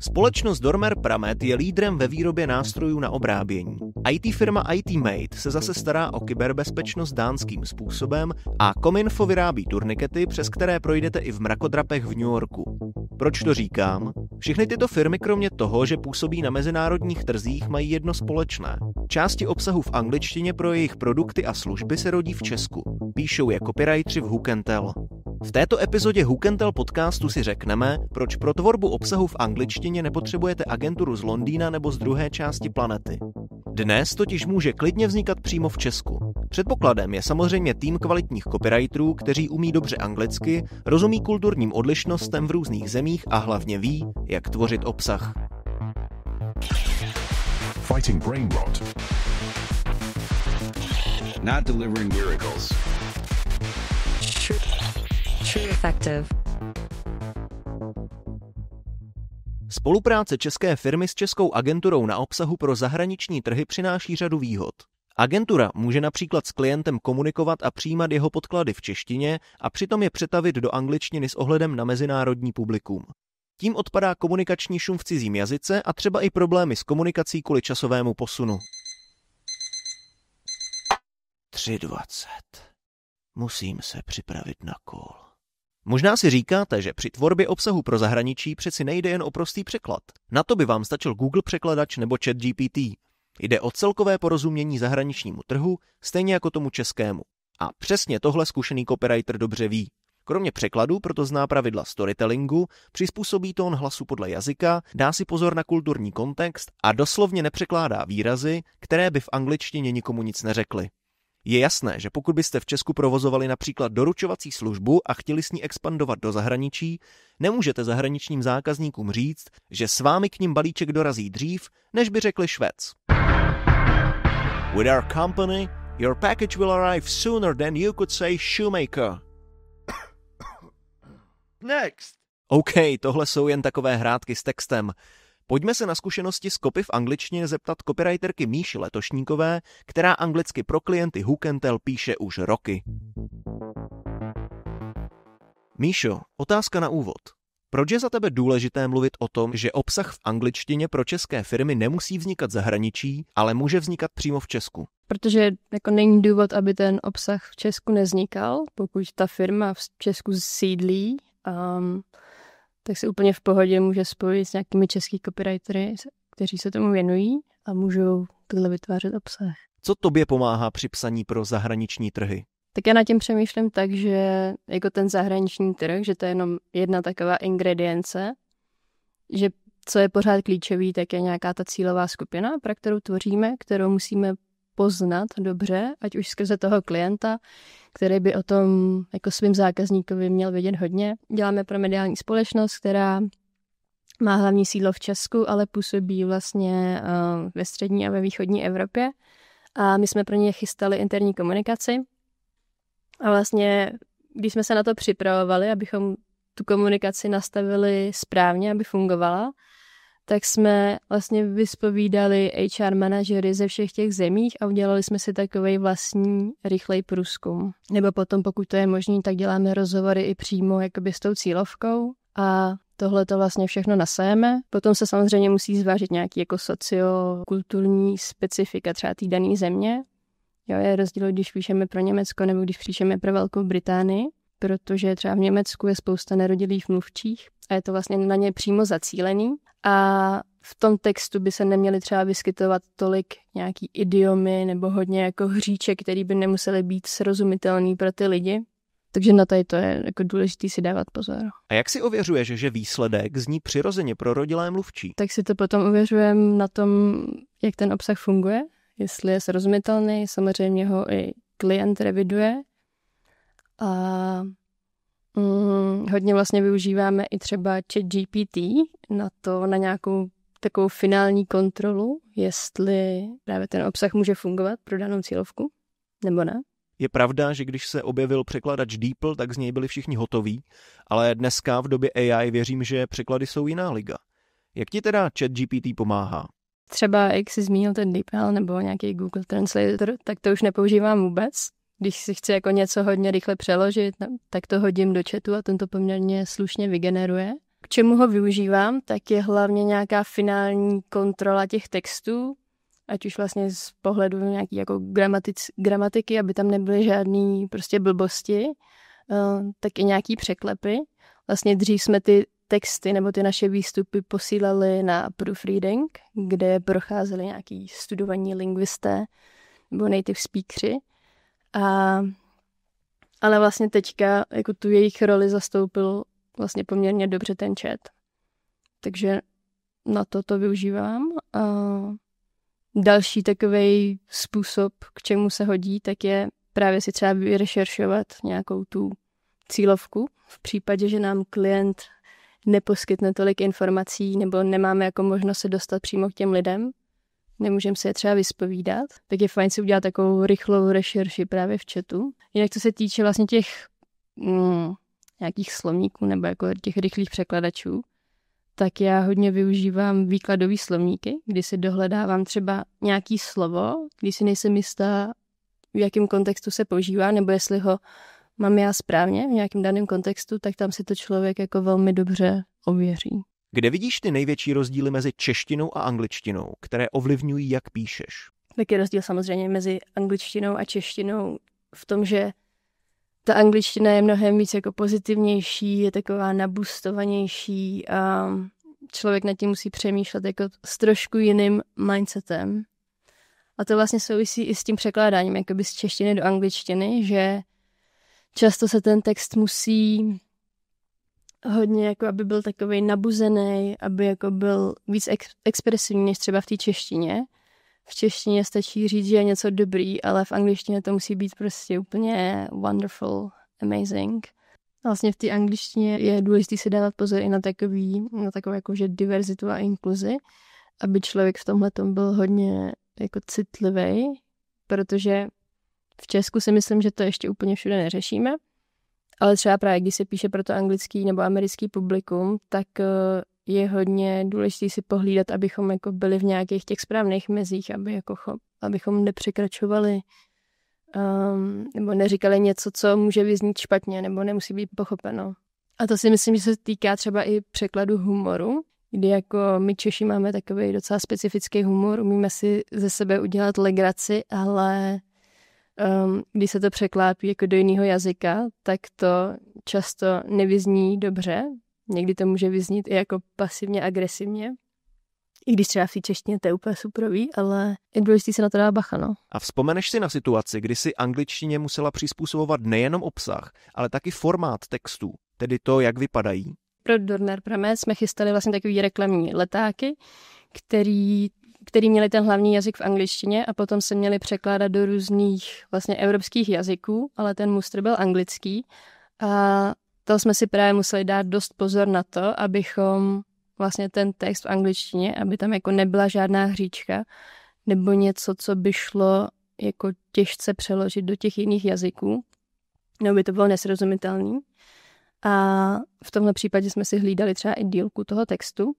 Společnost Dormer Pramet je lídrem ve výrobě nástrojů na obrábění. IT firma IT-Mate se zase stará o kyberbezpečnost dánským způsobem a Cominfo vyrábí turnikety, přes které projdete i v mrakodrapech v New Yorku. Proč to říkám? Všechny tyto firmy kromě toho, že působí na mezinárodních trzích, mají jedno společné. Části obsahu v angličtině pro jejich produkty a služby se rodí v Česku. Píšou je copywriteri v Who Can Tell. V této epizodě Who Can Tell podcastu si řekneme, proč pro tvorbu obsahu v angličtině nepotřebujete agenturu z Londýna nebo z druhé části planety. Dnes totiž může klidně vznikat přímo v Česku. Předpokladem je samozřejmě tým kvalitních copywriterů, kteří umí dobře anglicky, rozumí kulturním odlišnostem v různých zemích a hlavně ví, jak tvořit obsah. Fighting brain rot. Not delivering miracles. True effective. Spolupráce české firmy s českou agenturou na obsahu pro zahraniční trhy přináší řadu výhod. Agentura může například s klientem komunikovat a přijímat jeho podklady v češtině a přitom je přetavit do angličtiny s ohledem na mezinárodní publikum. Tím odpadá komunikační šum v cizím jazyce a třeba i problémy s komunikací kvůli časovému posunu. 3:20. Musím se připravit na call. Možná si říkáte, že při tvorbě obsahu pro zahraničí přeci nejde jen o prostý překlad. Na to by vám stačil Google překladač nebo ChatGPT. Jde o celkové porozumění zahraničnímu trhu, stejně jako tomu českému. A přesně tohle zkušený copywriter dobře ví. Kromě překladu proto zná pravidla storytellingu, přizpůsobí tón hlasu podle jazyka, dá si pozor na kulturní kontext a doslovně nepřekládá výrazy, které by v angličtině nikomu nic neřekly. Je jasné, že pokud byste v Česku provozovali například doručovací službu a chtěli s ní expandovat do zahraničí, nemůžete zahraničním zákazníkům říct, že s vámi k nim balíček dorazí dřív, než by řekli Švec. With our company, your package will arrive sooner than you could say shoemaker. Next. OK, tohle jsou jen takové hrátky s textem. Pojďme se na zkušenosti s copy v angličtině zeptat copywriterky Míši Letošníkové, která anglicky pro klienty Who Can Tell píše už roky. Míšo, otázka na úvod. Proč je za tebe důležité mluvit o tom, že obsah v angličtině pro české firmy nemusí vznikat v zahraničí, ale může vznikat přímo v Česku? Protože jako není důvod, aby ten obsah v Česku nevznikal, pokud ta firma v Česku sídlí, tak se úplně v pohodě může spojit s nějakými českými copywritery, kteří se tomu věnují a můžou takhle vytvářet obsah. Co tobě pomáhá při psaní pro zahraniční trhy? Tak já nad tím přemýšlím tak, že jako ten zahraniční trh, že to je jenom jedna taková ingredience, že co je pořád klíčový, tak je nějaká ta cílová skupina, pro kterou tvoříme, kterou musíme poznat dobře, ať už skrze toho klienta, který by o tom jako svým zákazníkovi měl vědět hodně. Děláme pro mediální společnost, která má hlavní sídlo v Česku, ale působí vlastně ve střední a ve východní Evropě. A my jsme pro ně chystali interní komunikaci. A vlastně, když jsme se na to připravovali, abychom tu komunikaci nastavili správně, aby fungovala, tak jsme vlastně vyspovídali HR manažery ze všech těch zemích a udělali jsme si takovej vlastní rychlej průzkum. Nebo potom, pokud to je možné, tak děláme rozhovory i přímo jakoby s tou cílovkou a tohle to vlastně všechno nasajeme. Potom se samozřejmě musí zvážit nějaký jako sociokulturní specifika třeba té dané země. Jo, je rozdíl, když píšeme pro Německo nebo když píšeme pro Velkou Británii, protože třeba v Německu je spousta nerodilých mluvčích a je to vlastně na ně přímo zacílený. A v tom textu by se neměly třeba vyskytovat tolik nějaký idiomy nebo hodně jako hříček, který by nemusely být srozumitelný pro ty lidi. Takže na to je jako důležitý si dávat pozor. A jak si ověřuješ, že výsledek zní přirozeně pro rodilé mluvčí? Tak si to potom ověřujeme na tom, jak ten obsah funguje, jestli je srozumitelný, samozřejmě ho i klient reviduje. A hodně vlastně využíváme i třeba ChatGPT na nějakou takovou finální kontrolu, jestli právě ten obsah může fungovat pro danou cílovku, nebo ne. Je pravda, že když se objevil překladač DeepL, tak z něj byli všichni hotoví, ale dneska v době AI věřím, že překlady jsou jiná liga. Jak ti teda ChatGPT pomáhá? Třeba jak jsi zmínil ten DeepL nebo nějaký Google Translator, tak to už nepoužívám vůbec. Když si chci jako něco hodně rychle přeložit, tak to hodím do chatu a ten to poměrně slušně vygeneruje. K čemu ho využívám, tak je hlavně nějaká finální kontrola těch textů, ať už vlastně z pohledu nějaký jako gramatiky, aby tam nebyly žádný prostě blbosti, tak i nějaký překlepy. Vlastně dřív jsme ty texty nebo ty naše výstupy posílali na proofreading, kde procházeli nějaký studovaní lingvisté nebo native speakeri. Ale vlastně teďka jako tu jejich roli zastoupil vlastně poměrně dobře ten chat. Takže na to využívám. A další takovej způsob, k čemu se hodí, tak je právě si třeba vyrešeršovat nějakou tu cílovku. V případě, že nám klient neposkytne tolik informací nebo nemáme jako možnost se dostat přímo k těm lidem, nemůžeme se je třeba vyspovídat, tak je fajn si udělat takovou rychlou rešerši právě v chatu. Jinak co se týče vlastně těch nějakých slovníků nebo jako těch rychlých překladačů, tak já hodně využívám výkladový slovníky, kdy si dohledávám třeba nějaký slovo, když si nejsem jistá, v jakém kontextu se používá, nebo jestli ho mám já správně v nějakém daném kontextu, tak tam si to člověk jako velmi dobře ověří. Kde vidíš ty největší rozdíly mezi češtinou a angličtinou, které ovlivňují, jak píšeš? Tak je rozdíl samozřejmě mezi angličtinou a češtinou v tom, že ta angličtina je mnohem víc jako pozitivnější, je taková nabustovanější a člověk nad tím musí přemýšlet jako s trošku jiným mindsetem. A to vlastně souvisí i s tím překládáním jakoby z češtiny do angličtiny, že často se ten text musí hodně, jako aby byl takovej nabuzený, aby jako byl víc expresivní než třeba v té češtině. V češtině stačí říct, že je něco dobrý, ale v angličtině to musí být prostě úplně wonderful, amazing. Vlastně v té angličtině je důležité si dávat pozor i na takovou jakože diverzitu a inkluzi, aby člověk v tomhletom byl hodně jako citlivý, protože v Česku si myslím, že to ještě úplně všude neřešíme, ale třeba právě když se píše pro to anglický nebo americký publikum, tak je hodně důležité si pohlídat, abychom jako byli v nějakých těch správných mezích, abychom nepřekračovali nebo neříkali něco, co může vyznít špatně nebo nemusí být pochopeno. A to si myslím, že se týká třeba i překladu humoru, kdy jako my Češi máme takový docela specifický humor, umíme si ze sebe udělat legraci, ale když se to překlápí jako do jiného jazyka, tak to často nevyzní dobře. Někdy to může vyznít i jako pasivně agresivně. I když třeba v té češtině to je úplně suprový, ale je důležité se na to dát bacha, no. A vzpomeneš si na situaci, kdy si angličtině musela přizpůsobovat nejenom obsah, ale taky formát textů, tedy to, jak vypadají? Pro Dorner Pramet jsme chystali vlastně takový reklamní letáky, který měli ten hlavní jazyk v angličtině a potom se měli překládat do různých vlastně evropských jazyků, ale ten mustr byl anglický a to jsme si právě museli dát dost pozor na to, abychom vlastně ten text v angličtině, aby tam jako nebyla žádná hříčka nebo něco, co by šlo jako těžce přeložit do těch jiných jazyků, nebo by to bylo nesrozumitelný. A v tomhle případě jsme si hlídali třeba i dílku toho textu,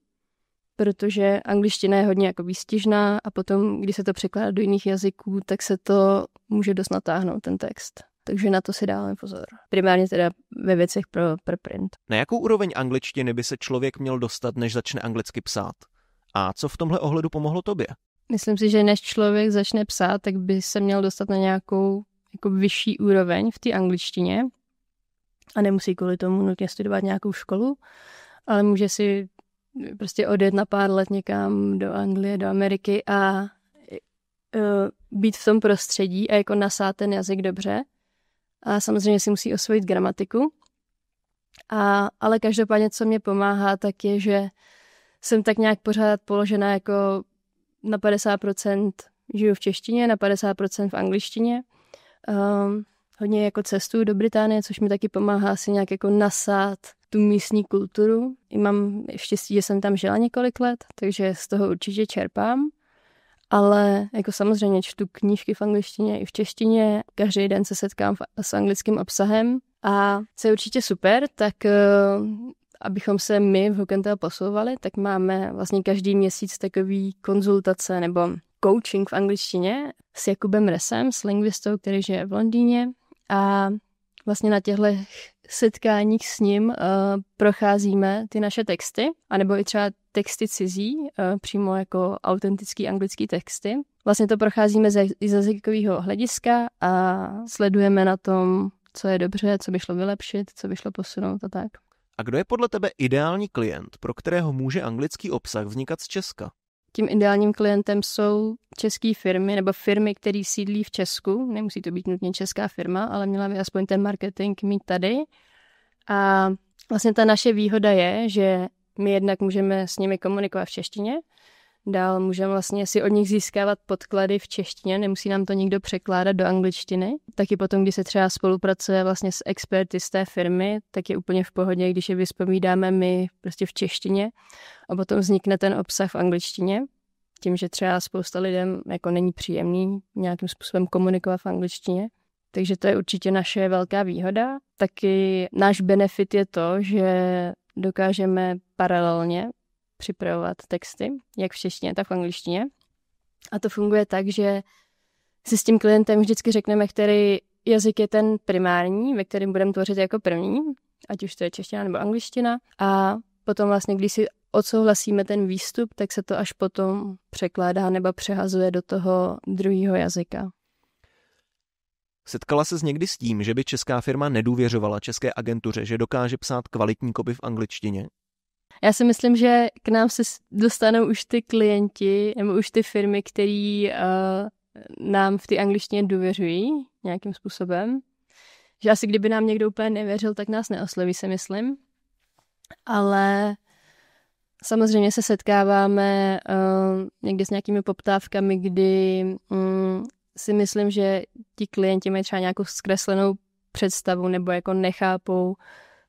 protože angličtina je hodně jako výstižná a potom, když se to překládá do jiných jazyků, tak se to může dost natáhnout, ten text. Takže na to si dáváme pozor. Primárně teda ve věcech pro print. Na jakou úroveň angličtiny by se člověk měl dostat, než začne anglicky psát? A co v tomhle ohledu pomohlo tobě? Myslím si, že než člověk začne psát, tak by se měl dostat na nějakou jako vyšší úroveň v té angličtině. A nemusí kvůli tomu nutně studovat nějakou školu, ale může si prostě odjet na pár let někam do Anglie, do Ameriky a být v tom prostředí a jako nasát ten jazyk dobře. A samozřejmě si musí osvojit gramatiku. Ale každopádně, co mě pomáhá, tak je, že jsem tak nějak pořád položená jako na 50% žiju v češtině, na 50% v angličtině. Hodně jako cestuju do Británie, což mi taky pomáhá si nějak jako nasát tu místní kulturu. I mám štěstí, že jsem tam žila několik let, takže z toho určitě čerpám. Ale jako samozřejmě čtu knížky v angličtině i v češtině. Každý den se setkám s anglickým obsahem. A co je určitě super, tak abychom se my v Hokentel posouvali, tak máme vlastně každý měsíc takový konzultace nebo coaching v angličtině s Jakubem Resem, s lingvistou, který žije v Londýně. A vlastně na těchto setkáních s ním procházíme ty naše texty, anebo i třeba texty cizí, přímo jako autentický anglický texty. Vlastně to procházíme z jazykového hlediska a sledujeme na tom, co je dobře, co by šlo vylepšit, co by šlo posunout a tak. A kdo je podle tebe ideální klient, pro kterého může anglický obsah vznikat z Česka? Tím ideálním klientem jsou české firmy nebo firmy, které sídlí v Česku. Nemusí to být nutně česká firma, ale měla by aspoň ten marketing mít tady. A vlastně ta naše výhoda je, že my jednak můžeme s nimi komunikovat v češtině, dál můžeme vlastně si od nich získávat podklady v češtině, nemusí nám to nikdo překládat do angličtiny. Taky potom, když se třeba spolupracuje vlastně s experty z té firmy, tak je úplně v pohodě, když je vyspovídáme my prostě v češtině a potom vznikne ten obsah v angličtině. Tím, že třeba spousta lidem jako není příjemný nějakým způsobem komunikovat v angličtině. Takže to je určitě naše velká výhoda. Taky náš benefit je to, že dokážeme paralelně připravovat texty, jak v češtině, tak v angličtině. A to funguje tak, že si s tím klientem vždycky řekneme, který jazyk je ten primární, ve kterém budeme tvořit jako první, ať už to je čeština nebo angličtina. A potom vlastně, když si odsouhlasíme ten výstup, tak se to až potom překládá nebo přehazuje do toho druhého jazyka. Setkala ses někdy s tím, že by česká firma nedůvěřovala české agentuře, že dokáže psát kvalitní copy v angličtině? Já si myslím, že k nám se dostanou už ty klienti nebo už ty firmy, který nám v té angličtině důvěřují nějakým způsobem. Že asi kdyby nám někdo úplně nevěřil, tak nás neosloví, si myslím. Ale samozřejmě se setkáváme někdy s nějakými poptávkami, kdy si myslím, že ti klienti mají třeba nějakou zkreslenou představu nebo jako nechápou,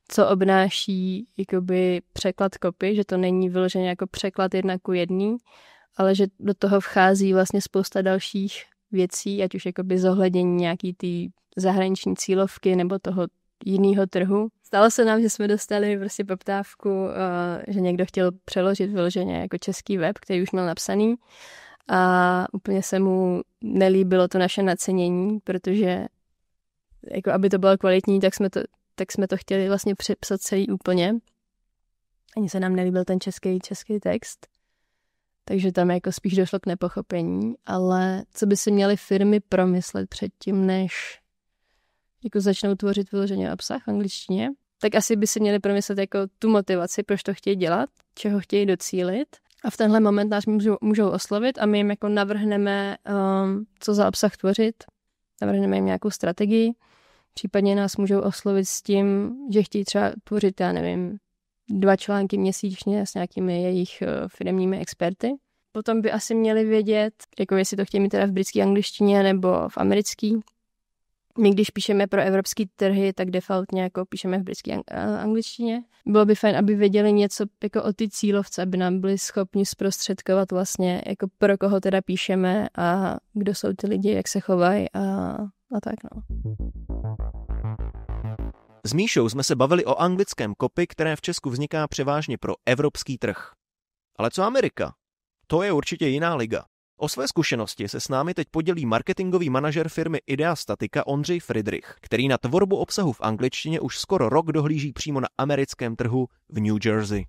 co obnáší jakoby překlad copy, že to není vyloženě jako překlad 1:1, ale že do toho vchází vlastně spousta dalších věcí, ať už jakoby zohlednění nějaký ty zahraniční cílovky nebo toho jiného trhu. Stalo se nám, že jsme dostali prostě poptávku, že někdo chtěl přeložit vyloženě jako český web, který už měl napsaný a úplně se mu nelíbilo to naše nacenění, protože jako aby to bylo kvalitní, tak jsme to chtěli vlastně přepsat celý úplně. Ani se nám nelíbil ten český text. Takže tam jako spíš došlo k nepochopení. Ale co by si měly firmy promyslet předtím, než jako začnou tvořit vyloženě obsah v angličtině, tak asi by si měli promyslet jako tu motivaci, proč to chtějí dělat, čeho chtějí docílit. A v tenhle moment nás můžou oslovit a my jim jako navrhneme, co za obsah tvořit. Navrhneme jim nějakou strategii. Případně nás můžou oslovit s tím, že chtějí třeba tvořit, 2 články měsíčně s nějakými jejich firemními experty. Potom by asi měli vědět, jako jestli to chtějí mít teda v britské angličtině nebo v americké. My, když píšeme pro evropský trhy, tak defaultně jako píšeme v britské angličtině. Bylo by fajn, aby věděli něco jako o ty cílovce, aby nám byli schopni zprostředkovat vlastně, jako pro koho teda píšeme a kdo jsou ty lidi, jak se chovají a tak no. S Míšou jsme se bavili o anglickém copy, které v Česku vzniká převážně pro evropský trh. Ale co Amerika? To je určitě jiná liga. O své zkušenosti se s námi teď podělí marketingový manažer firmy Idea Statika Ondřej Friedrich, který na tvorbu obsahu v angličtině už skoro rok dohlíží přímo na americkém trhu v New Jersey.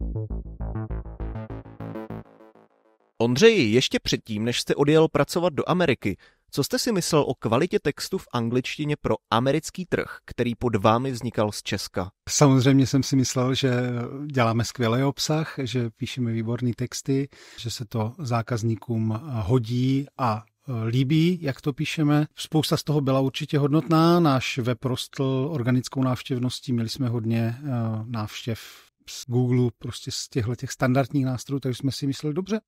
Ondřeji, ještě předtím, než jste odjel pracovat do Ameriky, co jste si myslel o kvalitě textu v angličtině pro americký trh, který pod vámi vznikal z Česka? Samozřejmě jsem si myslel, že děláme skvělý obsah, že píšeme výborný texty, že se to zákazníkům hodí a líbí, jak to píšeme. Spousta z toho byla určitě hodnotná, náš web rostl organickou návštěvností, měli jsme hodně návštěv z Google, prostě z těch standardních nástrojů, takže jsme si mysleli, dobře,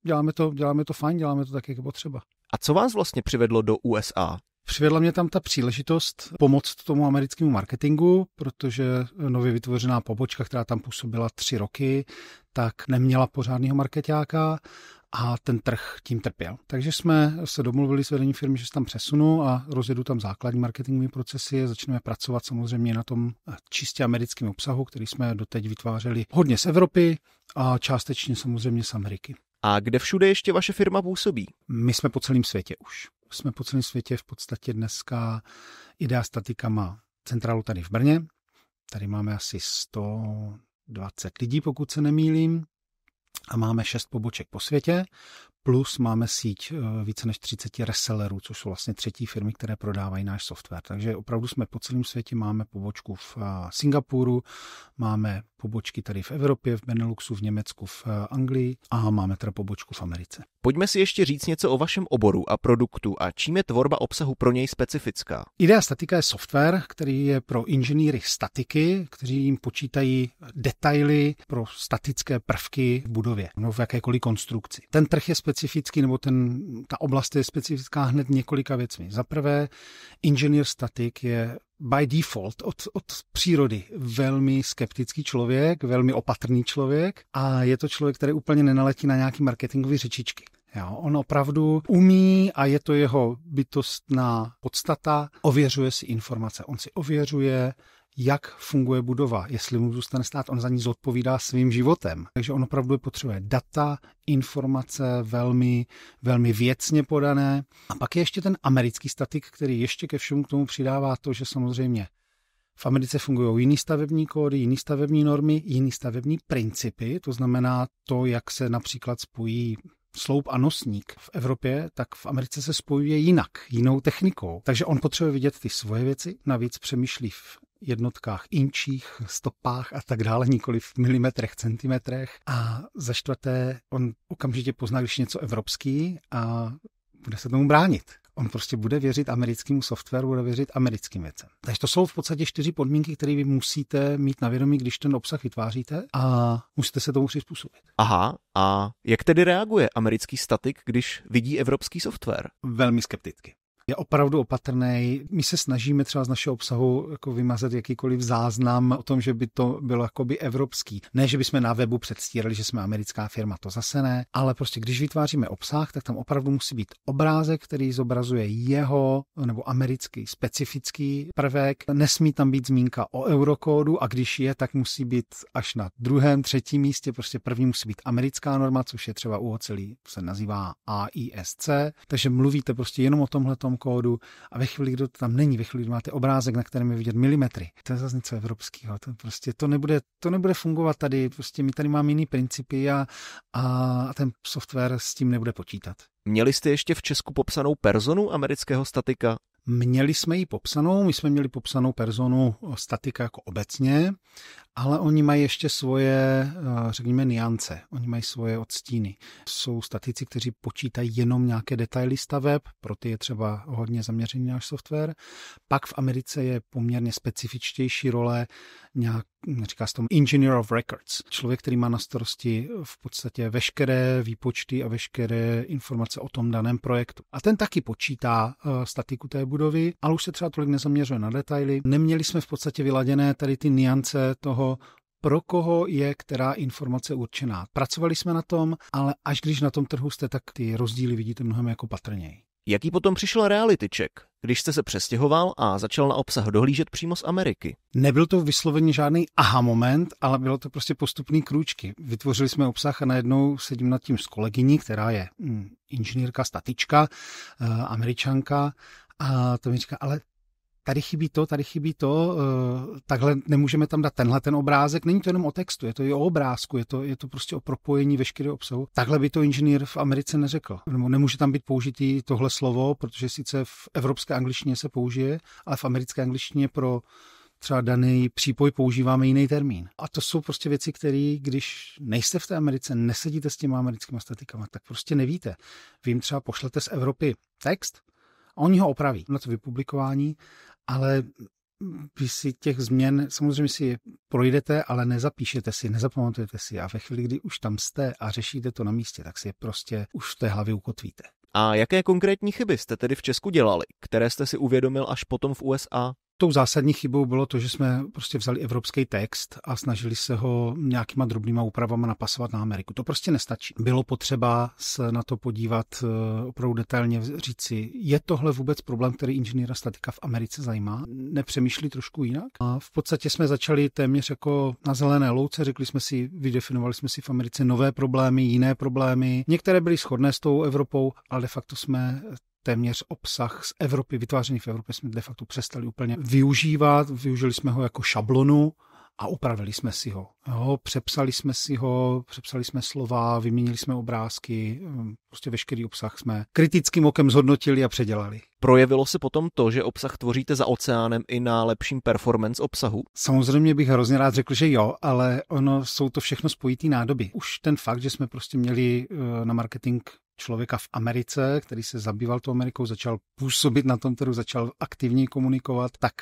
děláme to fajn, děláme to tak, jak je potřeba. A co vás vlastně přivedlo do USA? Přivedla mě tam ta příležitost pomoct tomu americkému marketingu, protože nově vytvořená pobočka, která tam působila 3 roky, tak neměla pořádného markeťáka a ten trh tím trpěl. Takže jsme se domluvili s vedením firmy, že se tam přesunu a rozjedu tam základní marketingové procesy. Začneme pracovat samozřejmě na tom čistě americkém obsahu, který jsme doteď vytvářeli hodně z Evropy a částečně samozřejmě z Ameriky. A kde všude ještě vaše firma působí? My jsme po celém světě už. Jsme po celém světě, v podstatě dneska Idea Statika má centrálu tady v Brně, Tady máme asi 120 lidí, pokud se nemýlím, a máme 6 poboček po světě, plus máme síť více než 30 resellerů, což jsou vlastně třetí firmy, které prodávají náš software. Takže opravdu jsme po celém světě, máme pobočku v Singapuru, máme pobočky tady v Evropě, v Beneluxu, v Německu, v Anglii a máme teda pobočku v Americe. Pojďme si ještě říct něco o vašem oboru a produktu a čím je tvorba obsahu pro něj specifická. Idea Statika je software, který je pro inženýry statiky, kteří jim počítají detaily pro statické prvky v budově, no v jakékoliv konstrukci. Ten trh je specifický, nebo ta oblast je specifická hned několika věcmi. Za prvé, inženýr statik je by default od přírody velmi skeptický člověk, velmi opatrný člověk a je to člověk, který úplně nenaletí na nějaký marketingový řečičky. Jo, on opravdu umí a je to jeho bytostná podstata, ověřuje si informace. On si ověřuje, jak funguje budova, jestli mu zůstane stát, on za ní zodpovídá svým životem. Takže on opravdu potřebuje data, informace velmi, velmi věcně podané. A pak je ještě ten americký statik, který ještě ke všemu k tomu přidává to, že samozřejmě v Americe fungují jiný stavební kódy, jiný stavební normy, jiný stavební principy, to znamená to, jak se například spojí sloup a nosník v Evropě, tak v Americe se spojuje jinak, jinou technikou. Takže on potřebuje vidět ty svoje věci, navíc přemýšlí v jednotkách, inčích, stopách a tak dále, nikoli v milimetrech, centimetrech. A za čtvrté, on okamžitě pozná, když něco evropský a bude se tomu bránit. On prostě bude věřit americkému softwaru, bude věřit americkým věcem. Takže to jsou v podstatě 4 podmínky, které vy musíte mít na vědomí, když ten obsah vytváříte a musíte se tomu přizpůsobit. Aha, a jak tedy reaguje americký statik, když vidí evropský software? Velmi skepticky. Je opravdu opatrný. My se snažíme třeba z našeho obsahu jako vymazat jakýkoliv záznam o tom, že by to bylo jakoby evropský. Ne, že bychom na webu předstírali, že jsme americká firma, to zase ne, ale prostě když vytváříme obsah, tak tam opravdu musí být obrázek, který zobrazuje jeho nebo americký specifický prvek. Nesmí tam být zmínka o eurokódu a když je, tak musí být až na 2., 3. místě. Prostě první musí být americká norma, což je třeba u ocelí, se nazývá AISC. Takže mluvíte prostě jenom o tomhletom kódu a ve chvíli, kdy to tam není, ve chvíli, kdy máte obrázek, na kterém je vidět milimetry, to je zase něco evropského. To nebude fungovat tady. Prostě my tady máme jiný principy a ten software s tím nebude počítat. Měli jste ještě v Česku popsanou personu amerického statika? Měli jsme ji popsanou, my jsme měli popsanou personu statika jako obecně, ale oni mají ještě svoje, řekněme, niance. Oni mají svoje odstíny. Jsou statici, kteří počítají jenom nějaké detaily staveb, pro ty je třeba hodně zaměřený náš software. Pak v Americe je poměrně specifičtější role říká se tomu Engineer of Records. Člověk, který má na starosti v podstatě veškeré výpočty a veškeré informace o tom daném projektu. A ten taky počítá statiku té budovy, ale už se třeba tolik nezaměřuje na detaily. Neměli jsme v podstatě vyladěné tady ty niance toho, pro koho je která informace určená. Pracovali jsme na tom, ale až když na tom trhu jste, tak ty rozdíly vidíte mnohem jako patrněji. Jaký potom přišel reality check, když jste se přestěhoval a začal na obsah dohlížet přímo z Ameriky? Nebyl to vysloveně žádný aha moment, ale bylo to prostě postupný krůčky. Vytvořili jsme obsah a najednou sedím nad tím s kolegyní, která je inženýrka, statička, Američanka a to mi říká, ale tady chybí to, takhle nemůžeme tam dát ten obrázek, není to jenom o textu, je to i o obrázku, je to prostě o propojení veškerého obsahu. Takhle by to inženýr v Americe neřekl. Nemůže tam být použitý tohle slovo, protože sice v evropské angličtině se použije, ale v americké angličtině pro třeba daný přípoj používáme jiný termín. A to jsou prostě věci, které, když nejste v té Americe, nesedíte s těma americkými statikama, tak prostě nevíte. Vy jim třeba pošlete z Evropy text a oni ho opraví na to vypublikování, ale vy si těch změn, samozřejmě si je projdete, ale nezapíšete si, nezapamatujete si a ve chvíli, kdy už tam jste a řešíte to na místě, tak si je prostě už v té hlavě ukotvíte. A jaké konkrétní chyby jste tedy v Česku dělali, které jste si uvědomil až potom v USA? Tou zásadní chybou bylo to, že jsme prostě vzali evropský text a snažili se ho nějakýma drobnýma úpravama napasovat na Ameriku. To prostě nestačí. Bylo potřeba se na to podívat opravdu detailně, říct si, je tohle vůbec problém, který inženýra statika v Americe zajímá? Nepřemýšlí trošku jinak? A v podstatě jsme začali téměř jako na zelené louce, vydefinovali jsme si v Americe nové problémy, jiné problémy. Některé byly shodné s tou Evropou, ale de facto jsme téměř obsah z Evropy, vytvářený v Evropě, jsme de facto přestali úplně využívat. Využili jsme ho jako šablonu a upravili jsme si ho. Přepsali jsme slova, vyměnili jsme obrázky, prostě veškerý obsah jsme kritickým okem zhodnotili a předělali. Projevilo se potom to, že obsah tvoříte za oceánem i na lepším performance obsahu? Samozřejmě bych hrozně rád řekl, že jo, ale jsou to všechno spojitý nádoby. Už ten fakt, že jsme prostě měli na marketing člověka v Americe, který se zabýval tou Amerikou, začal působit na tom trhu, začal aktivně komunikovat, tak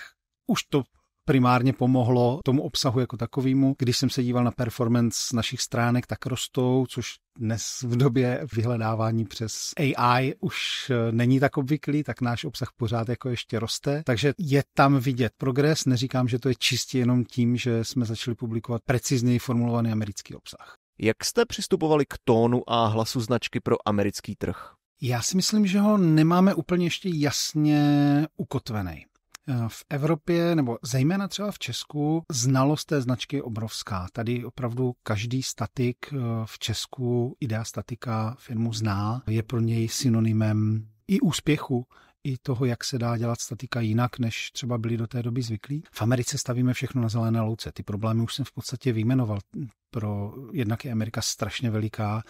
už to primárně pomohlo tomu obsahu jako takovému. Když jsem se díval na performance našich stránek, tak rostou, což dnes v době vyhledávání přes AI už není tak obvyklý, tak náš obsah pořád jako ještě roste. Takže je tam vidět progres. Neříkám, že to je čistě jenom tím, že jsme začali publikovat precizněji formulovaný americký obsah. Jak jste přistupovali k tónu a hlasu značky pro americký trh? Já si myslím, že ho nemáme úplně ještě jasně ukotvený. V Evropě, nebo zejména třeba v Česku, znalost té značky je obrovská. Tady opravdu každý statik v Česku, Idea Statika firmu zná, je pro něj synonymem i úspěchu, i toho, jak se dá dělat statika jinak, než třeba byli do té doby zvyklí. V Americe stavíme všechno na zelené louce. Ty problémy už jsem v podstatě vyjmenoval. Jednak je Amerika strašně veliká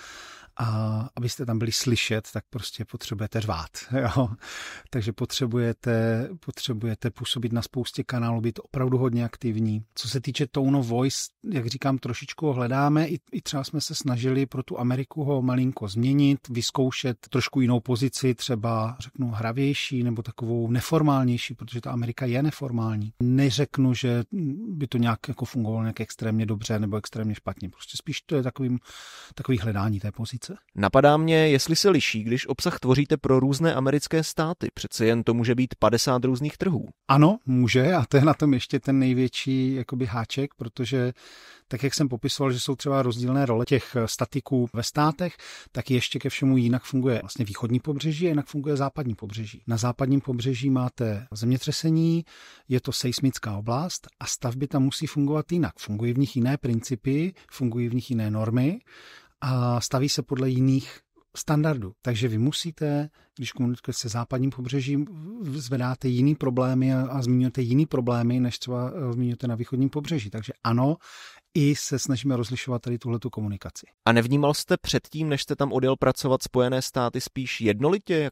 a abyste tam byli slyšet, tak prostě potřebujete řvát. Jo? Takže potřebujete působit na spoustě kanálů, být opravdu hodně aktivní. Co se týče tone of voice, jak říkám, trošičku ho hledáme. I třeba jsme se snažili pro tu Ameriku ho malinko změnit, vyzkoušet trošku jinou pozici, třeba řeknu hravější nebo takovou neformálnější, protože ta Amerika je neformální. Neřeknu, že by to nějak jako fungovalo nějak extrémně dobře nebo extrémně špatně. Prostě spíš to je takový hledání té pozice. Napadá mě, jestli se liší, když obsah tvoříte pro různé americké státy. Přece jen to může být 50 různých trhů. Ano, může, a to je na tom ještě ten největší jakoby háček, protože tak, jak jsem popisoval, že jsou třeba rozdílné role těch statiků ve státech, tak ještě ke všemu jinak funguje vlastně východní pobřeží a jinak funguje západní pobřeží. Na západním pobřeží máte zemětřesení, je to seismická oblast a stavby tam musí fungovat jinak. Fungují v nich jiné principy, fungují v nich jiné normy a staví se podle jiných standardů. Takže vy musíte, když komunikujete se západním pobřežím, zvedáte jiný problémy a zmiňujete jiný problémy, než třeba zmiňujete na východním pobřeží. Takže ano, i se snažíme rozlišovat tady tuhletu komunikaci. A nevnímal jste předtím, než jste tam odjel pracovat Spojené státy, spíš jednolitě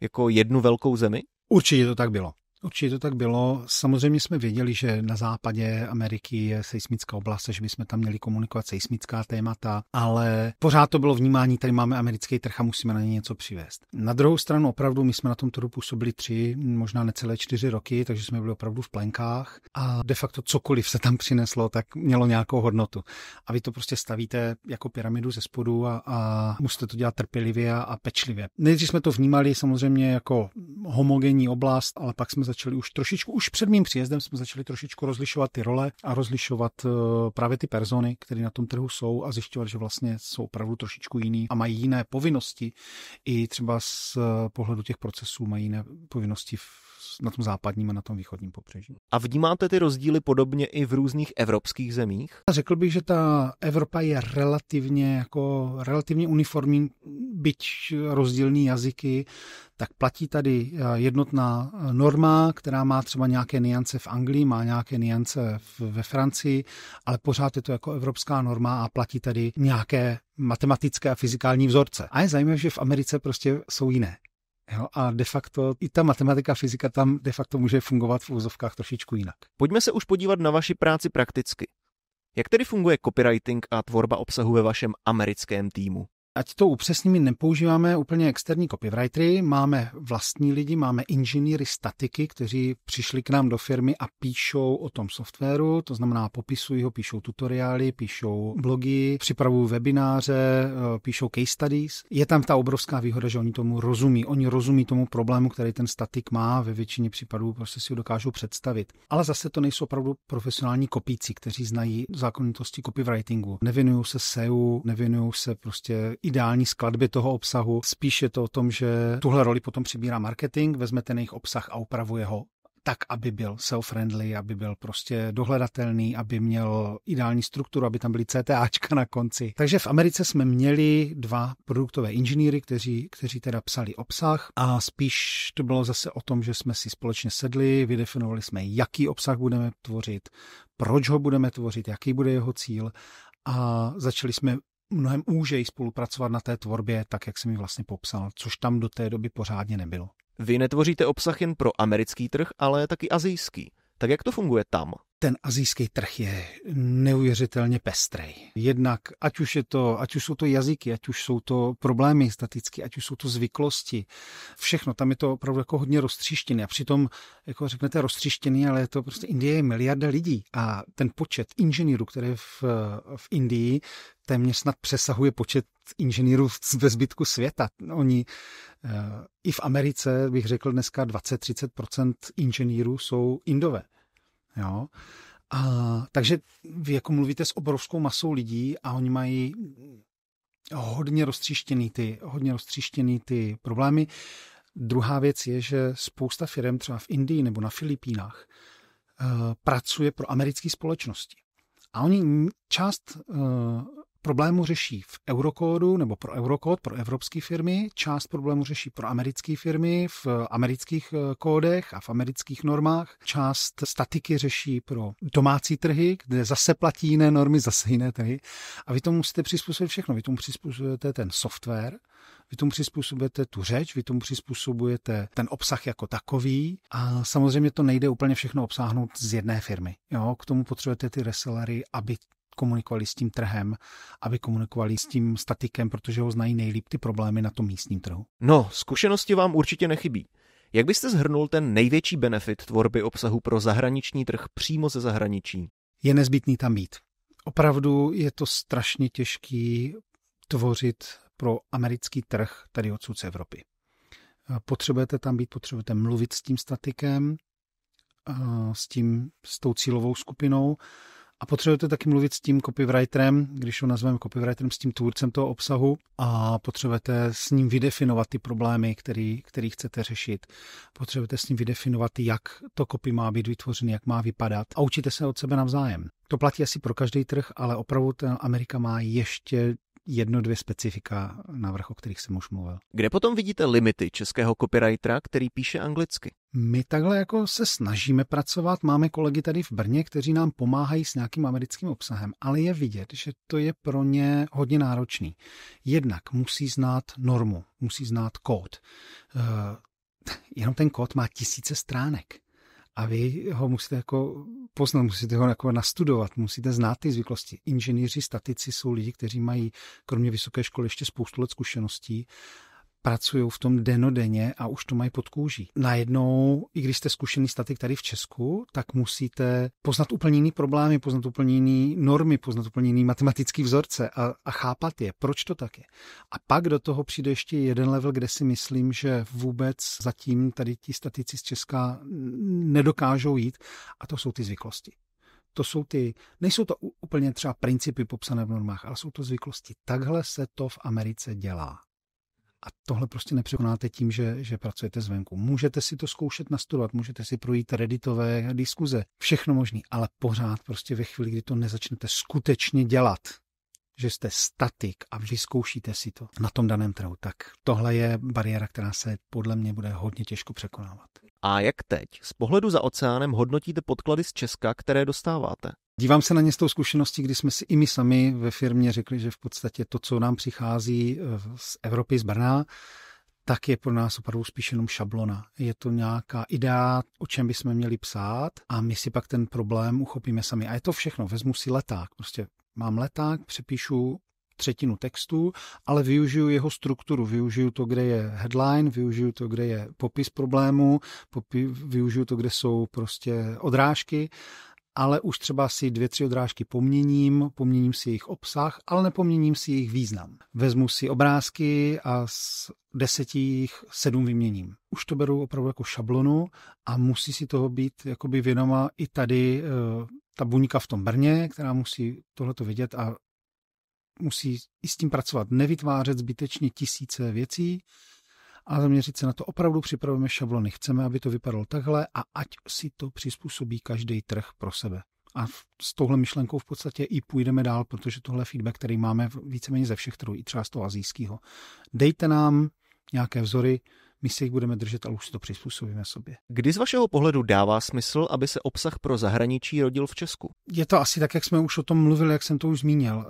jako jednu velkou zemi? Určitě to tak bylo. Samozřejmě jsme věděli, že na západě Ameriky je seismická oblast, že bychom tam měli komunikovat seismická témata, ale pořád to bylo vnímání, tady máme americký trh a musíme na ně něco přivést. Na druhou stranu opravdu my jsme na tom trhu působili 3, možná necelé 4 roky, takže jsme byli opravdu v plenkách a de facto cokoliv se tam přineslo, tak mělo nějakou hodnotu. A vy to prostě stavíte jako pyramidu ze spodu a musíte to dělat trpělivě a pečlivě. Nejdřív jsme to vnímali samozřejmě jako homogenní oblast, ale pak jsme začali už před mým příjezdem jsme začali trošičku rozlišovat ty role a rozlišovat právě ty persony, které na tom trhu jsou a zjišťovat, že vlastně jsou opravdu trošičku jiný a mají jiné povinnosti. I třeba z pohledu těch procesů mají jiné povinnosti na tom západním a na tom východním pobřeží. A vnímáte ty rozdíly podobně i v různých evropských zemích? Řekl bych, že ta Evropa je relativně uniformní, byť rozdílný jazyky, tak platí tady jednotná norma, která má třeba nějaké niance v Anglii, má nějaké niance ve Francii, ale pořád je to jako evropská norma a platí tady nějaké matematické a fyzikální vzorce. A je zajímavé, že v Americe prostě jsou jiné. Jo, a de facto i ta matematika a fyzika tam de facto může fungovat v úzovkách trošičku jinak. Pojďme se už podívat na vaši práci prakticky. Jak tedy funguje copywriting a tvorba obsahu ve vašem americkém týmu? Ať to upřesním, my nepoužíváme úplně externí copywritery, máme vlastní lidi, máme inženýry statiky, kteří přišli k nám do firmy a píšou o tom softwaru, to znamená popisují ho, píšou tutoriály, píšou blogy, připravují webináře, píšou case studies. Je tam ta obrovská výhoda, že oni tomu rozumí. Oni rozumí tomu problému, který ten statik má, ve většině případů prostě si ho dokážou představit. Ale zase to nejsou opravdu profesionální kopíci, kteří znají zákonitosti copywritingu. Nevěnují se SEO, nevěnují se prostě ideální skladbě toho obsahu. Spíš je to o tom, že tuhle roli potom přibírá marketing, vezme ten jejich obsah a upravuje ho tak, aby byl self-friendly, aby byl prostě dohledatelný, aby měl ideální strukturu, aby tam byly CTAčka na konci. Takže v Americe jsme měli 2 produktové inženýry, kteří teda psali obsah a spíš to bylo zase o tom, že jsme si společně sedli, vydefinovali jsme, jaký obsah budeme tvořit, proč ho budeme tvořit, jaký bude jeho cíl a začali jsme mnohem úžej spolupracovat na té tvorbě, tak jak jsem ji vlastně popsal, což tam do té doby pořádně nebylo. Vy netvoříte obsah jen pro americký trh, ale taky asijský. Tak jak to funguje tam? Ten asijský trh je neuvěřitelně pestrej. Jednak, ať už jsou to jazyky, ať už jsou to problémy statické, ať už jsou to zvyklosti, všechno, tam je to opravdu jako hodně roztříštěný. A přitom, jako řeknete roztříštěný, ale je to prostě Indie je miliarda lidí a ten počet inženýrů, který je v Indii, téměř snad přesahuje počet inženýrů ve zbytku světa. Oni i v Americe, bych řekl dneska 20-30% inženýrů jsou Indové. Jo? Takže vy jako mluvíte s obrovskou masou lidí a oni mají hodně roztříštěný ty problémy. Druhá věc je, že spousta firm třeba v Indii nebo na Filipínách pracuje pro americké společnosti. A oni část problému řeší v eurokódu nebo pro eurokód, pro evropské firmy, část problému řeší pro americké firmy v amerických kódech a v amerických normách, část statiky řeší pro domácí trhy, kde zase platí jiné normy, zase jiné trhy a vy tomu musíte přizpůsobit všechno. Vy tomu přizpůsobujete ten software, vy tomu přizpůsobujete tu řeč, vy tomu přizpůsobujete ten obsah jako takový a samozřejmě to nejde úplně všechno obsáhnout z jedné firmy. Jo? K tomu potřebujete ty resellery, aby komunikovali s tím trhem, aby komunikovali s tím statikem, protože ho znají nejlíp ty problémy na tom místním trhu. No, zkušenosti vám určitě nechybí. Jak byste shrnul ten největší benefit tvorby obsahu pro zahraniční trh přímo ze zahraničí? Je nezbytný tam být. Opravdu je to strašně těžký tvořit pro americký trh tady odsud z Evropy. Potřebujete tam být, potřebujete mluvit s tím statikem, s tou cílovou skupinou, a potřebujete taky mluvit s tím copywriterem, když ho nazveme copywriterem, s tím tvůrcem toho obsahu a potřebujete s ním vydefinovat ty problémy, který chcete řešit. Potřebujete s ním vydefinovat, jak to copy má být vytvořené, jak má vypadat a učíte se od sebe navzájem. To platí asi pro každý trh, ale opravdu Amerika má ještě 1-2 specifika navrch, o kterých jsem už mluvil. Kde potom vidíte limity českého copywritera, který píše anglicky? My takhle jako se snažíme pracovat, máme kolegy tady v Brně, kteří nám pomáhají s nějakým americkým obsahem, ale je vidět, že to je pro ně hodně náročný. Jednak musí znát normu, musí znát kód. Jenom ten kód má 1000 stránek. A vy ho musíte jako poznat, musíte ho jako nastudovat, musíte znát ty zvyklosti. Inženýři, statici jsou lidi, kteří mají kromě vysoké školy ještě spoustu let zkušeností, pracují v tom dennodenně a už to mají pod kůží. Najednou, i když jste zkušený statik tady v Česku, tak musíte poznat úplně jiný problémy, poznat úplně jiný normy, poznat úplně jiný matematický vzorce a chápat je, proč to tak je. A pak do toho přijde ještě jeden level, kde si myslím, že vůbec zatím tady ti statici z Česka nedokážou jít a to jsou ty zvyklosti. Nejsou to úplně třeba principy popsané v normách, ale jsou to zvyklosti. Takhle se to v Americe dělá. A tohle prostě nepřekonáte tím, že pracujete zvenku. Můžete si to zkoušet nastudovat, můžete si projít redditové diskuze, všechno možný, ale pořád prostě ve chvíli, kdy to nezačnete skutečně dělat, že jste statik a vyzkoušíte si to na tom daném trhu, tak tohle je bariéra, která se podle mě bude hodně těžko překonávat. A jak teď? Z pohledu za oceánem hodnotíte podklady z Česka, které dostáváte? Dívám se na ně s tou zkušeností, kdy jsme si i my sami ve firmě řekli, že v podstatě to, co nám přichází z Evropy, z Brna, tak je pro nás opravdu spíš jenom šablona. Je to nějaká idea, o čem bychom měli psát a my si pak ten problém uchopíme sami. A je to všechno. Vezmu si leták. Prostě mám leták, přepíšu 1/3 textu, ale využiju jeho strukturu. Využiju to, kde je headline, využiju to, kde je popis problému, využiju to, kde jsou prostě odrážky, ale už třeba si 2-3 odrážky poměním si jejich obsah, ale nepoměním si jejich význam. Vezmu si obrázky a z 10 7 vyměním. Už to beru opravdu jako šablonu a musí si toho být jakoby vědomá i tady ta buňka v tom Brně, která musí tohleto vidět a musí i s tím pracovat. Nevytvářet zbytečně tisíce věcí, a zaměřit se na to, opravdu připravujeme šablony, chceme, aby to vypadalo takhle a ať si to přizpůsobí každý trh pro sebe. A s touhle myšlenkou v podstatě i půjdeme dál, protože tohle je feedback, který máme víceméně ze všech trhů, i třeba z toho asijského. Dejte nám nějaké vzory, my si jich budeme držet, ale už si to přizpůsobíme sobě. Kdy z vašeho pohledu dává smysl, aby se obsah pro zahraničí rodil v Česku? Je to asi tak, jak jsme už o tom mluvili, jak jsem to už zmínil.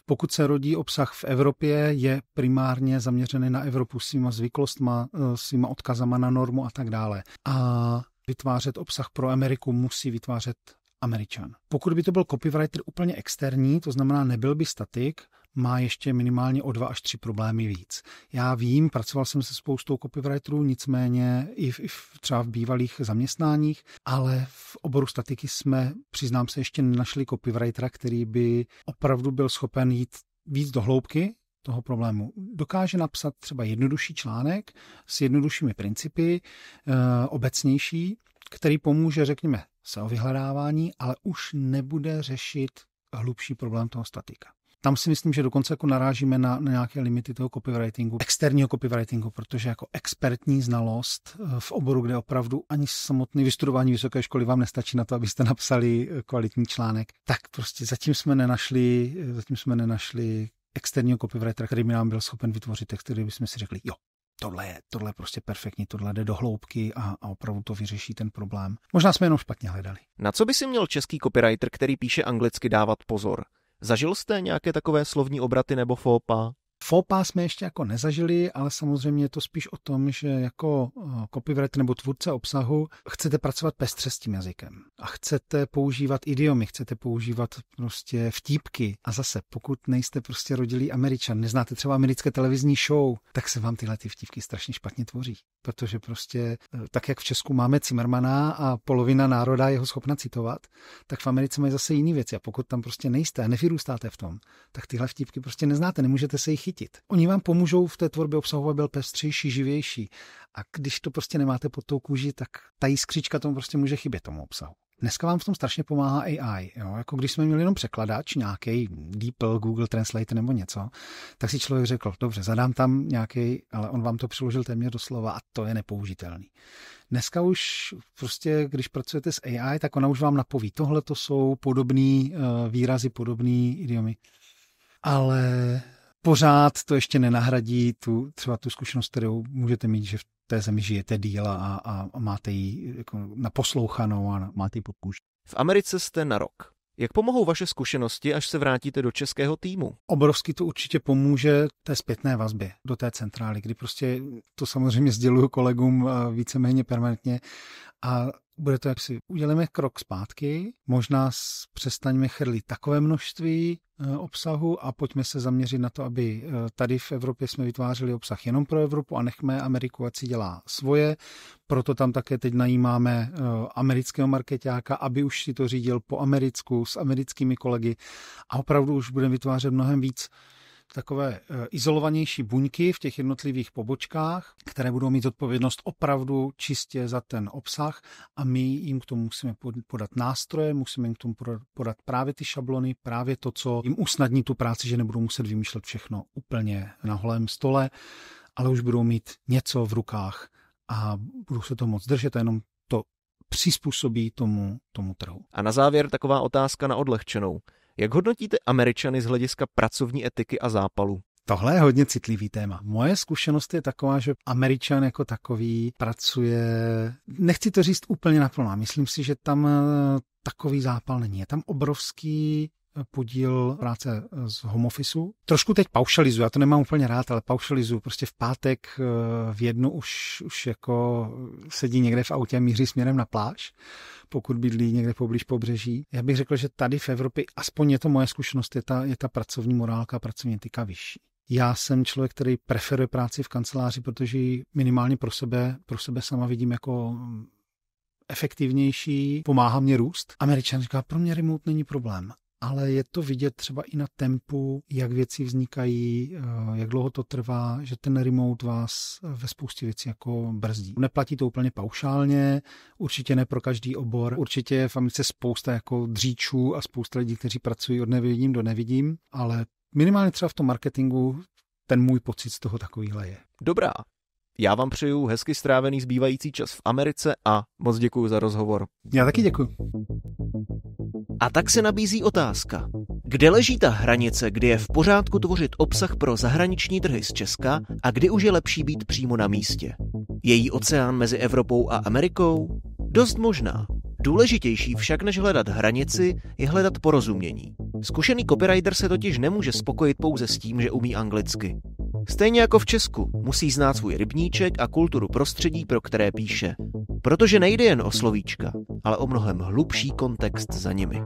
Pokud se rodí obsah v Evropě, je primárně zaměřený na Evropu svýma zvyklostma, svýma odkazama na normu a tak dále. A vytvářet obsah pro Ameriku musí vytvářet Američan. Pokud by to byl copywriter úplně externí, to znamená nebyl by statik, má ještě minimálně o 2 až 3 problémy víc. Já vím, pracoval jsem se spoustou copywriterů, nicméně i třeba v bývalých zaměstnáních, ale v oboru statiky jsme, přiznám se, ještě nenašli copywritera, který by opravdu byl schopen jít víc do hloubky toho problému. Dokáže napsat třeba jednodušší článek s jednoduššími principy, obecnější, který pomůže, řekněme, SEO vyhledávání, ale už nebude řešit hlubší problém toho statika. Tam si myslím, že dokonce jako narážíme na nějaké limity toho copywritingu, externího copywritingu, protože jako expertní znalost v oboru, kde opravdu ani samotné vystudování vysoké školy vám nestačí na to, abyste napsali kvalitní článek, tak prostě zatím jsme nenašli externího copywritera, který by nám byl schopen vytvořit text, který bychom si řekli, jo, tohle je prostě perfektní, tohle jde do hloubky a opravdu to vyřeší ten problém. Možná jsme jenom špatně hledali. Na co by si měl český copywriter, který píše anglicky, dávat pozor? Zažil jste nějaké takové slovní obraty nebo faux pas? Faux pas jsme ještě jako nezažili, ale samozřejmě je to spíš o tom, že jako copywriter nebo tvůrce obsahu chcete pracovat pestře s tím jazykem a chcete používat idiomy, chcete používat prostě vtípky a zase pokud nejste prostě rodilý Američan, neznáte třeba americké televizní show, tak se vám tyhle ty vtípky strašně špatně tvoří, protože prostě tak, jak v Česku máme Cimrmana a polovina národa je ho schopna citovat, tak v Americe mají zase jiný věci a pokud tam prostě nejste a nevyrůstáte v tom, tak tyhle vtípky prostě neznáte, nemůžete se jich chytit. Oni vám pomůžou v té tvorbě obsahu, aby byl pestřejší, živější. A když to prostě nemáte pod tou kůži, tak ta jiskřička tomu prostě může chybět tomu obsahu. Dneska vám v tom strašně pomáhá AI. Jo? Jako když jsme měli jenom překladač, nějaký DeepL, Google Translate nebo něco, tak si člověk řekl, dobře, zadám tam nějaký, ale on vám to přiložil téměř doslova a to je nepoužitelný. Dneska už prostě, když pracujete s AI, tak ona už vám napoví, tohle to jsou podobný výrazy, podobný idiomy. Ale pořád to ještě nenahradí třeba tu zkušenost, kterou můžete mít, že v té zemi žijete díl a máte ji jako naposlouchanou a máte ji pod kůží. V Americe jste na rok. Jak pomohou vaše zkušenosti, až se vrátíte do českého týmu? Obrovsky to určitě pomůže té zpětné vazbě do té centrály, kdy prostě to samozřejmě sděluju kolegům víceméně permanentně a bude to, jak si uděláme krok zpátky, možná přestaňme chrlit takové množství obsahu a pojďme se zaměřit na to, aby tady v Evropě jsme vytvářeli obsah jenom pro Evropu a nechme Ameriku, ať si dělá svoje. Proto tam také teď najímáme amerického markeťáka, aby už si to řídil po americku s americkými kolegy a opravdu už budeme vytvářet mnohem víc takové izolovanější buňky v těch jednotlivých pobočkách, které budou mít odpovědnost opravdu čistě za ten obsah a my jim k tomu musíme podat nástroje, musíme jim k tomu podat právě ty šablony, právě to, co jim usnadní tu práci, že nebudou muset vymýšlet všechno úplně na holém stole, ale už budou mít něco v rukách a budou se to moc držet a jenom to přizpůsobí tomu trhu. A na závěr taková otázka na odlehčenou. Jak hodnotíte Američany z hlediska pracovní etiky a zápalu? Tohle je hodně citlivý téma. Moje zkušenost je taková, že Američan jako takový pracuje, nechci to říct úplně naplno, myslím si, že tam takový zápal není. Je tam obrovský podíl práce z home officeu. Trošku teď paušalizuju, já to nemám úplně rád, ale paušalizuju. Prostě v pátek v 1 už jako sedí někde v autě a míří směrem na pláž, pokud bydlí někde poblíž pobřeží. Já bych řekl, že tady v Evropě, aspoň je to moje zkušenost, je ta pracovní morálka, pracovní etika vyšší. Já jsem člověk, který preferuje práci v kanceláři, protože ji minimálně pro sebe sama vidím jako efektivnější, pomáhá mě růst. Američan říká, pro mě remote není problém. Ale je to vidět třeba i na tempu, jak věci vznikají, jak dlouho to trvá, že ten remote vás ve spoustě věcí jako brzdí. Neplatí to úplně paušálně, určitě ne pro každý obor, určitě je v Americe spousta jako dříčů a spousta lidí, kteří pracují od nevidím do nevidím, ale minimálně třeba v tom marketingu ten můj pocit z toho takovýhle je. Dobrá. Já vám přeju hezky strávený zbývající čas v Americe a moc děkuji za rozhovor. Já taky děkuji. A tak se nabízí otázka. Kde leží ta hranice, kdy je v pořádku tvořit obsah pro zahraniční trhy z Česka a kdy už je lepší být přímo na místě? Je jí oceán mezi Evropou a Amerikou? Dost možná. Důležitější však než hledat hranici je hledat porozumění. Zkušený copywriter se totiž nemůže spokojit pouze s tím, že umí anglicky. Stejně jako v Česku musí znát svůj rybníček a kulturu prostředí, pro které píše. Protože nejde jen o slovíčka, ale o mnohem hlubší kontext za nimi.